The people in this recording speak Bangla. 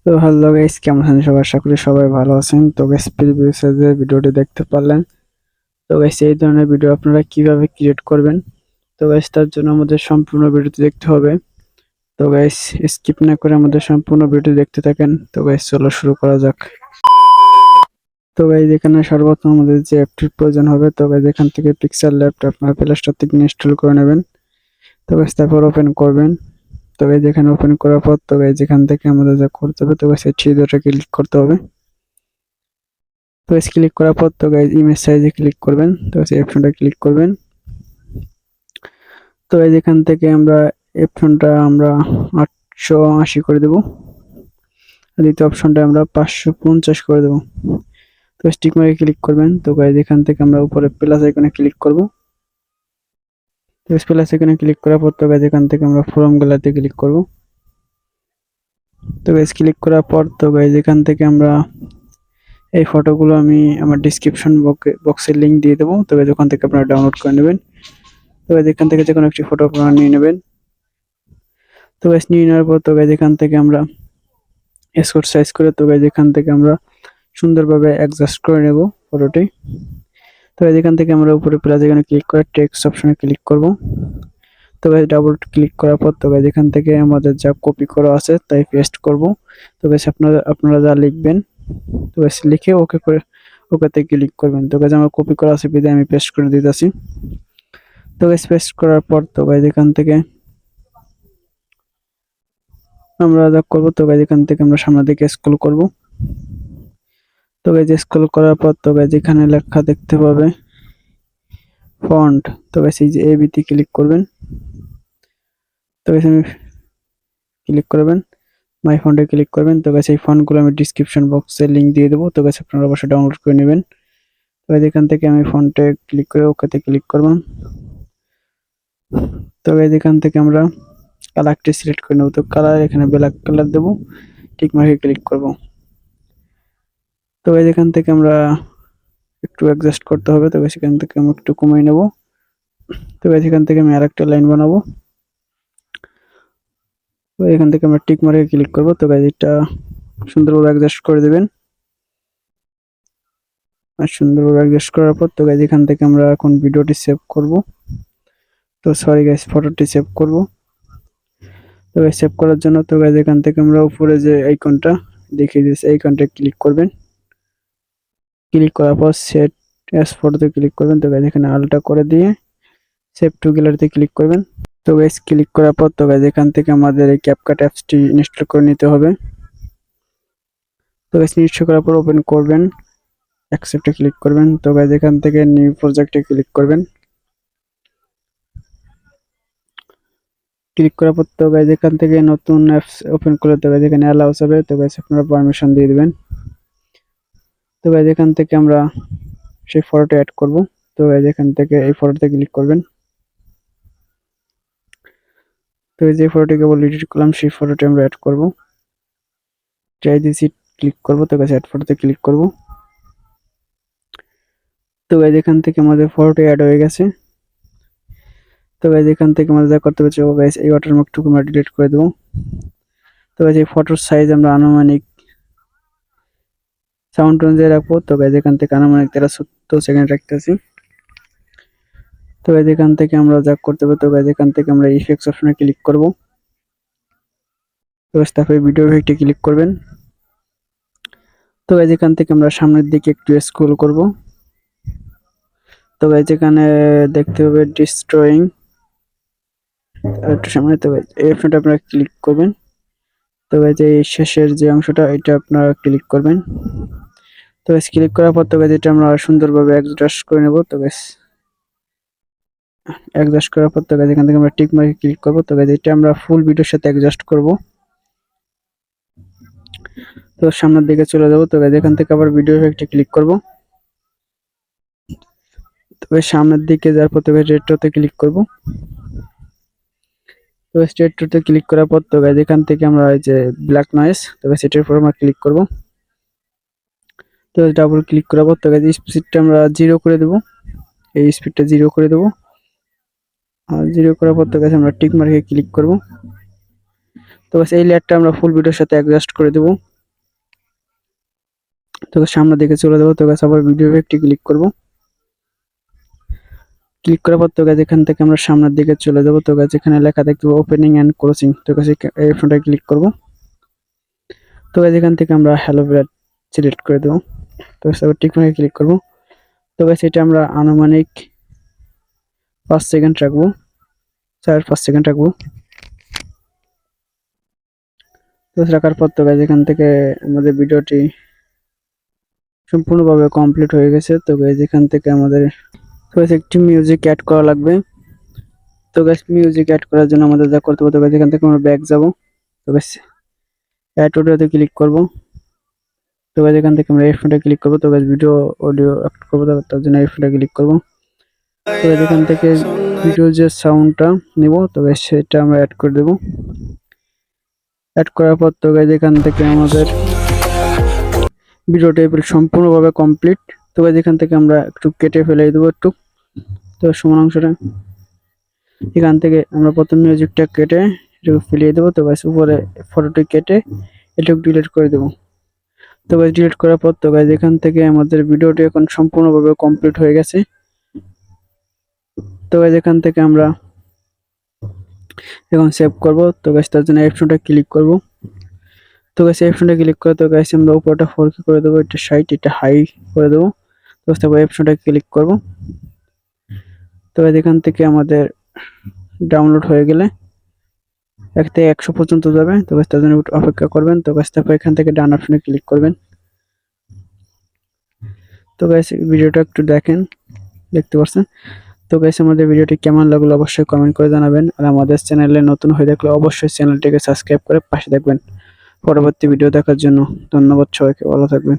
তো হ্যালো গাইস, কেমন আছেন সবাই? আশা করি সবাই ভালো আছেন। তো গাইস, প্রিভিয়াস যে ভিডিওটি দেখতে পারলেন। তো গাইস, এই ধরনের ভিডিও আপনারা কিভাবে ক্রিয়েট করবেন, তো গাইস তার জন্য আমাদের সম্পূর্ণ ভিডিওটি দেখতে হবে। তো গাইস, স্কিপ না করে আমাদের সম্পূর্ণ ভিডিও দেখতে থাকেন। তো গাইস, চলো শুরু করা যাক। তো গাইস, এখানে সর্বপ্রথম আমাদের যে অ্যাপটির প্রয়োজন হবে, তো গাইস এখান থেকে পিক্সেল ল্যাবটা আপনারা প্লে স্টোর থেকে ইনস্টল করে নেবেন। তো গাইস, তারপর ওপেন করবেন। তো গাইস, এখানে ওপেন করার পর তো গাইস এখান থেকে আমাদের যা করতে হবে, তো গাইস এই থ্রি ডটে ক্লিক করতে হবে। তো ক্লিক করার পর তো গাইস ইমেজ সাইজে ক্লিক করবেন। তো এই অপশনটা ক্লিক করবেন। তো এই এখান থেকে আমরা অপশনটা আমরা 880 করে দেব। দ্বিতীয় অপশনটা আমরা 550 করে দেব। তো স্টিক মার্কে ক্লিক করবেন। তো গাইস এখান থেকে আমরা উপরে প্লাস আইকনে ক্লিক করব। তো প্লাস আইকনে ক্লিক করার পর তো গাইস এখান থেকে আমরা ফ্রম গ্যালারিতে ক্লিক করব। তো গাইস ক্লিক করার পর তো গাইস এখান থেকে আমরা এই ফটোগুলো আমি আমার ডেসক্রিপশন বক্সে লিংক দিয়ে দেবো। তো গাইস ওখান থেকে আপনারা ডাউনলোড করে নেবেন। তো গাইস এখান থেকে যে কোনো একটি ফটো আপনারা নিয়ে নেবেন। তো গাইস নিয়ে নেওয়ার পর তো গাইস এখান থেকে আমরা এক্সপোর্ট সাইজ করে তো গাইস এখান থেকে আমরা সুন্দরভাবে অ্যাডজাস্ট করে নেব ফটোটি। তো গাইস এখান থেকে আমরা উপরে প্লাস আইকনে ক্লিক করে টেক্সট অপশনে ক্লিক করব। তো গাইস ডাবল ক্লিক করার পর তো গাইস এখান থেকে আমাদের যা কপি করা আছে তাই পেস্ট করব। তো গাইস আপনারা যা লিখবেন, তো গাইস লিখে ওকে করে ওকেতে ক্লিক করবেন। তো গাইস আমার কপি করা আছে বিধায় আমি পেস্ট করে দিতেছি। তো গাইস পেস্ট করার পর তো গাইস এখান থেকে আমরা যা করব, তো গাইস এখান থেকে আমরা সামনের দিকে স্ক্রল করব। তো গাইস স্ক্রল করার পর তো গাইস এখানে লেখা দেখতে পাবে ফন্ট। তো গাইস এই যে এবি তে ক্লিক করবেন। তো গাইস আমি ক্লিক করবেন, মাই ফন্টে ক্লিক করবেন। তো গাইস এই ফন্টগুলো আমি ডেসক্রিপশন বক্সে লিংক দিয়ে দেবো। তো গাইস আপনারা অবশ্যই ডাউনলোড করে নেবেন। তো গাইস এখান থেকে আমি ফন্টে ক্লিক করে ওকেতে ক্লিক করব। তো গাইস এখান থেকে আমরা কালারটি সিলেক্ট করে নেব। তো কালার এখানে ব্ল্যাক কালার দেব, টিক মার্কে ক্লিক করব। তো গাইস এখান থেকে আমরা একটু অ্যাডজাস্ট করতে হবে। তো গাইস এখান থেকে আমি একটু কমিয়ে নেব। তো গাইস এখান থেকে আমি আরেকটা লাইন বানাবো। তো এখান থেকে আমরা টিক মার্কে ক্লিক করব। তো গাইস এটা সুন্দরভাবে অ্যাডজাস্ট করে দিবেন। আর সুন্দরভাবে অ্যাডজাস্ট করার পর তো গাইস এখান থেকে আমরা এখন ভিডিওটি সেভ করব। তো সরি গাইস, ফটোটি সেভ করব। তো গাইস সেভ করার জন্য তো গাইস এখান থেকে আমরা উপরে যে আইকনটা দেখিয়ে দিয়েছে এই আইকনটা ক্লিক করবেন। ক্লিক করার পর সেট অ্যাজ ফটোতে ক্লিক করবেন। তো গাইস এখানে আলটা করে দিয়ে সেভ টু গ্যালারিতে ক্লিক করবেন। তো গাইস ক্লিক করার পর তো গাইস এখান থেকে আমাদের এই ক্যাপকাট অ্যাপসটি ইনস্টল করে নিতে হবে। তো গাইস ইনস্টল করার পর ওপেন করবেন, অ্যাকসেপ্টে ক্লিক করবেন। তো গাইস এখান থেকে নিউ প্রজেক্টে ক্লিক করবেন। ক্লিক করার পর তো গাইস এখান থেকে নতুন অ্যাপস ওপেন করে তো গাইস এখানে অ্যালাউস হবে। তো গাইস আপনারা পারমিশন দিয়ে দিবেন। তো গাইস এখান থেকে আমরা সেই ফটোটা অ্যাড করব। তো গাইস এখান থেকে এই ফটোতে ক্লিক করবেন। তো এই যে ফটোটিকে বলে এডিট করলাম সেই ফটোটি আমরা অ্যাড করব। ট্রাই দিছি ক্লিক করব। তো গাইস অ্যাড ফটোতে ক্লিক করব। তো গাইস এখান থেকে আমাদের ফটোটি অ্যাড হয়ে গেছে। তো গাইস এখান থেকে আমাদের যা করতে হবে, গাইস এই ওয়াটারমার্কটুকু আমরা ডিলিট করে দেব। তো গাইস এই ফটোর সাইজ আমরা আনুমানিক সাউন্ড অনুযায়ী রাখবো। তো গাইস এখান থেকে আনুমানিক 13 সেকেন্ড রাখতেছি। তো গাইস এখান থেকে আমরা যা করতে হবে, তো গাইস এখান থেকে আমরা ইফেক্টস অপশনে ক্লিক করব। তো তারপরে ভিডিও ইফেক্টে ক্লিক করবেন। তো গাইস এখান থেকে আমরা সামনের দিকে একটু স্ক্রল করব। তো গাইস এখানে দেখতে হবে ডিস্ট্রয়িং, একটু সামনে। তো গাইস এই অপশনটা আপনারা ক্লিক করবেন। তো গাইস এই শেষের যে অংশটা এটা আপনারা ক্লিক করবেন। তো গাইস ক্লিক করার পর তো গাইস এটা আমরা সুন্দরভাবে অ্যাডজাস্ট করে নেব। তো গাইস অ্যাডজাস্ট করার পর তো গাইস এখান থেকে আমরা টিক মার্কে ক্লিক করব। তো গাইস এটা আমরা ফুল ভিডিওর সাথে অ্যাডজাস্ট করব। তো সামনের দিকে চলে যাব। তো গাইস এখান থেকে আবার ভিডিও ইফেক্টে ক্লিক করব। তো গাইস সামনের দিকে যাওয়ার পর তো গাইস রেট্রোতে ক্লিক করব। তো রেট্রোতে ক্লিক করার পর তো গাইস এখান থেকে আমরা এই যে ব্ল্যাক নয়েজ, তো গাইস এটার উপর আমরা ক্লিক করব। তো ডাবল ক্লিক করার পর তো গাইস স্পিডটা আমরা 0 করে দেব। এই স্পিডটা 0 করে দেব। আর 0 করার পর তো গাইস আমরা টিক মার্কে ক্লিক করব। তো গাইস এই লেয়ারটা আমরা ফুল ভিডিওর সাথে অ্যাডজাস্ট করে দেব। তো সামনের দিকে চলে যাবো। তো গাছ আবার ভিডিও ইফেক্টে ক্লিক করব। ক্লিক করার পর তো গাছ এখান থেকে আমরা সামনের দিকে চলে যাবো। তো গাছ এখানে লেখা দেখতে পাবো ওপেনিং এন্ড ক্লোজিং। তো গাছ এই অপশনটা ক্লিক করব। তো গাছ এখান থেকে আমরা হ্যালো বিরাট সিলেক্ট করে দেবো। তো আবার টিক মার্কে ক্লিক করব। তো গাছ এটা আমরা আনুমানিক 5 সেকেন্ড রাখবো, 4-5 সেকেন্ড রাখবো। তো রাখার পর তো গাছ এখান থেকে আমাদের ভিডিওটি সম্পূর্ণভাবে কমপ্লিট হয়ে গেছে। তো গাইজ এখান থেকে আমাদের একটি মিউজিক অ্যাড করা লাগবে। তো গাইজ মিউজিক অ্যাড করার জন্য আমাদের যা করতে হবে, তো গাইজ এখান থেকে আমরা ব্যাক যাব। তো গাইজ অ্যাড অডিওতে ক্লিক করব। তো গাইজ এখান থেকে আমরা এফ ক্লিক করব। তো গাইজ ভিডিও অডিও অ্যাড করব, তার জন্য এফ ক্লিক করব। তো গাইজ এখান থেকে ভিডিও যে সাউন্ডটা নেব, তো গাইজ সেটা আমরা অ্যাড করে দেব। অ্যাড করার পর তো গাইজ এখান থেকে আমাদের ভিডিওটা সম্পূর্ণভাবে কমপ্লিট। তো গাইজ এখান থেকে আমরা একটু কেটে ফেলে দেবো একটু, তো সমান অংশটা এখান থেকে আমরা প্রথম মিউজিকটা কেটে এটাকে ফেলিয়ে দেবো। তো গাইজ উপরে ফটোটি কেটে এটাকে ডিলিট করে দেবো। তো গাইজ ডিলিট করার পর তো গাইজ এখান থেকে আমাদের ভিডিওটি এখন সম্পূর্ণভাবে কমপ্লিট হয়ে গেছে। তো গাইজ এখান থেকে আমরা এখন সেভ করব। তো গাইজ তার জন্য অপশনটা ক্লিক করব। তো গাইজ অপশনটা ক্লিক করে তো গাইজ আমরা উপরটা 4K করে দেবো, এটা 60, এটা হাই করে দেবো। তো তারপর অপশনটা ক্লিক করব। তো গাইজ এখান থেকে আমাদের ডাউনলোড হয়ে গেলে 1 থেকে 100 পর্যন্ত যাবে। তো গাইজ তার জন্য অপেক্ষা করবেন। তো গাইজ তারপর এখান থেকে ডান অপশনে ক্লিক করবেন। তো গাইজ ভিডিওটা একটু দেখেন, দেখতে পাচ্ছেন। তো গাইজ আমাদের ভিডিওটি কেমন লাগলো অবশ্যই কমেন্ট করে জানাবেন। আর আমাদের চ্যানেলে নতুন হয়ে থাকলে অবশ্যই চ্যানেলটিকে সাবস্ক্রাইব করে পাশে থাকবেন পরবর্তী ভিডিও দেখার জন্য। ধন্যবাদ সবাইকে, ভালো থাকবেন।